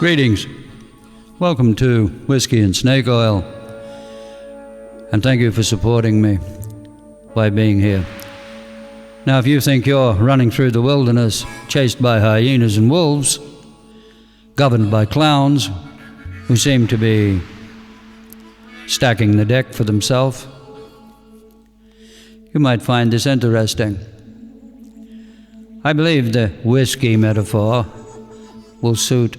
Greetings. Welcome to Whiskey and Snake Oil. And thank you for supporting me by being here. Now, if you think you're running through the wilderness, chased by hyenas and wolves, governed by clowns who seem to be stacking the deck for themselves, you might find this interesting. I believe the whiskey metaphor will suit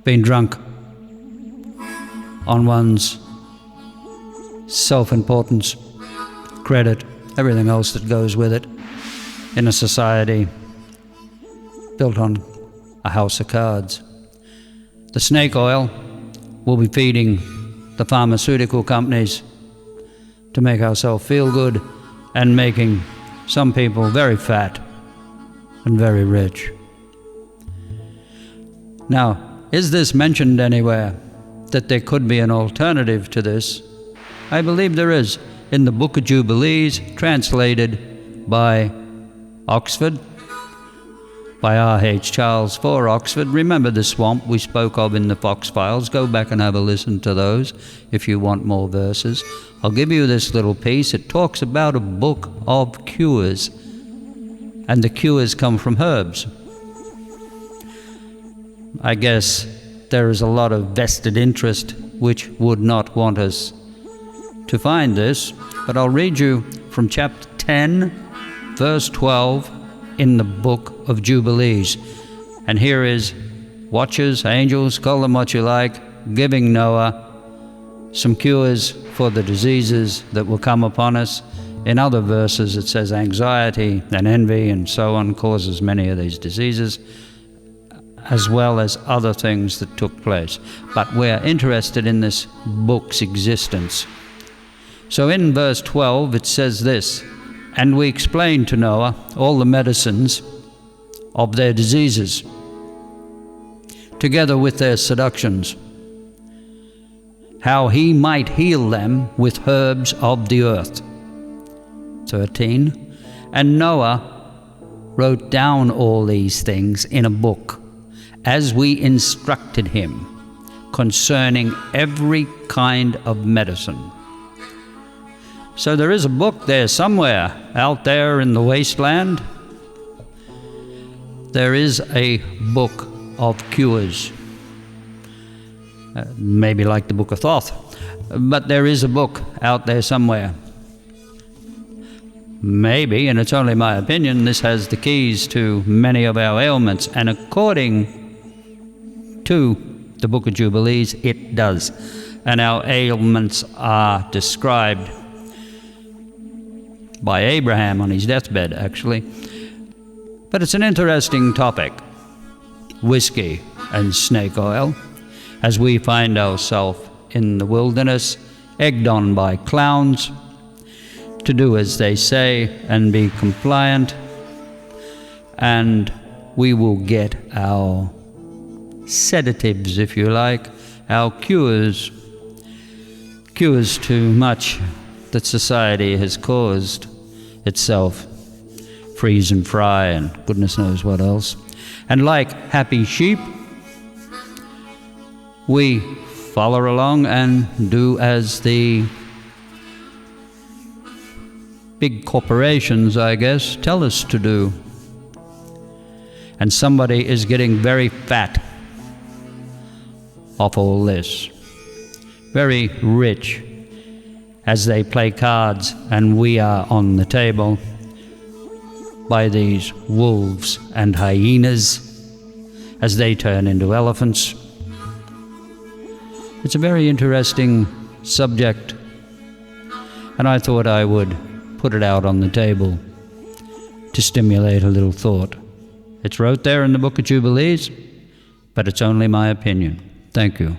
being drunk on one's self-importance, credit, everything else that goes with it in a society built on a house of cards. The snake oil will be feeding the pharmaceutical companies to make ourselves feel good and making some people very fat and very rich. Now, is this mentioned anywhere that there could be an alternative to this? I believe there is in the Book of Jubilees, translated by Oxford, by R.H. Charles for Oxford. Remember the swamp we spoke of in the Fox Files? Go back and have a listen to those if you want more verses. I'll give you this little piece. It talks about a book of cures, and the cures come from herbs. I guess there is a lot of vested interest which would not want us to find this, but I'll read you from chapter 10, verse 12 in the Book of Jubilees. And here is watchers, angels, call them what you like, giving Noah some cures for the diseases that will come upon us. In other verses it says anxiety and envy and so on causes many of these diseases, as well as other things that took place. But we're interested in this book's existence. So in verse 12 it says this, "And we explained to Noah all the medicines of their diseases, together with their seductions, how he might heal them with herbs of the earth." 13, "And Noah wrote down all these things in a book, as we instructed him, concerning every kind of medicine." So there is a book there somewhere out there in the wasteland. There is a book of cures. Maybe like the Book of Thoth, but there is a book out there somewhere. Maybe, and it's only my opinion, this has the keys to many of our ailments, and according to the Book of Jubilees, it does. And our ailments are described by Abraham on his deathbed, actually. But it's an interesting topic, whiskey and snake oil, as we find ourselves in the wilderness, egged on by clowns to do as they say and be compliant, and we will get our sedatives, if you like, our cures to much that society has caused itself, freeze and fry and goodness knows what else. And like happy sheep, we follow along and do as the big corporations, I guess, tell us to do. And somebody is getting very fat off all this, very rich, as they play cards and we are on the table by these wolves and hyenas as they turn into elephants. It's a very interesting subject, and I thought I would put it out on the table to stimulate a little thought. It's wrote there in the Book of Jubilees, but it's only my opinion. Thank you.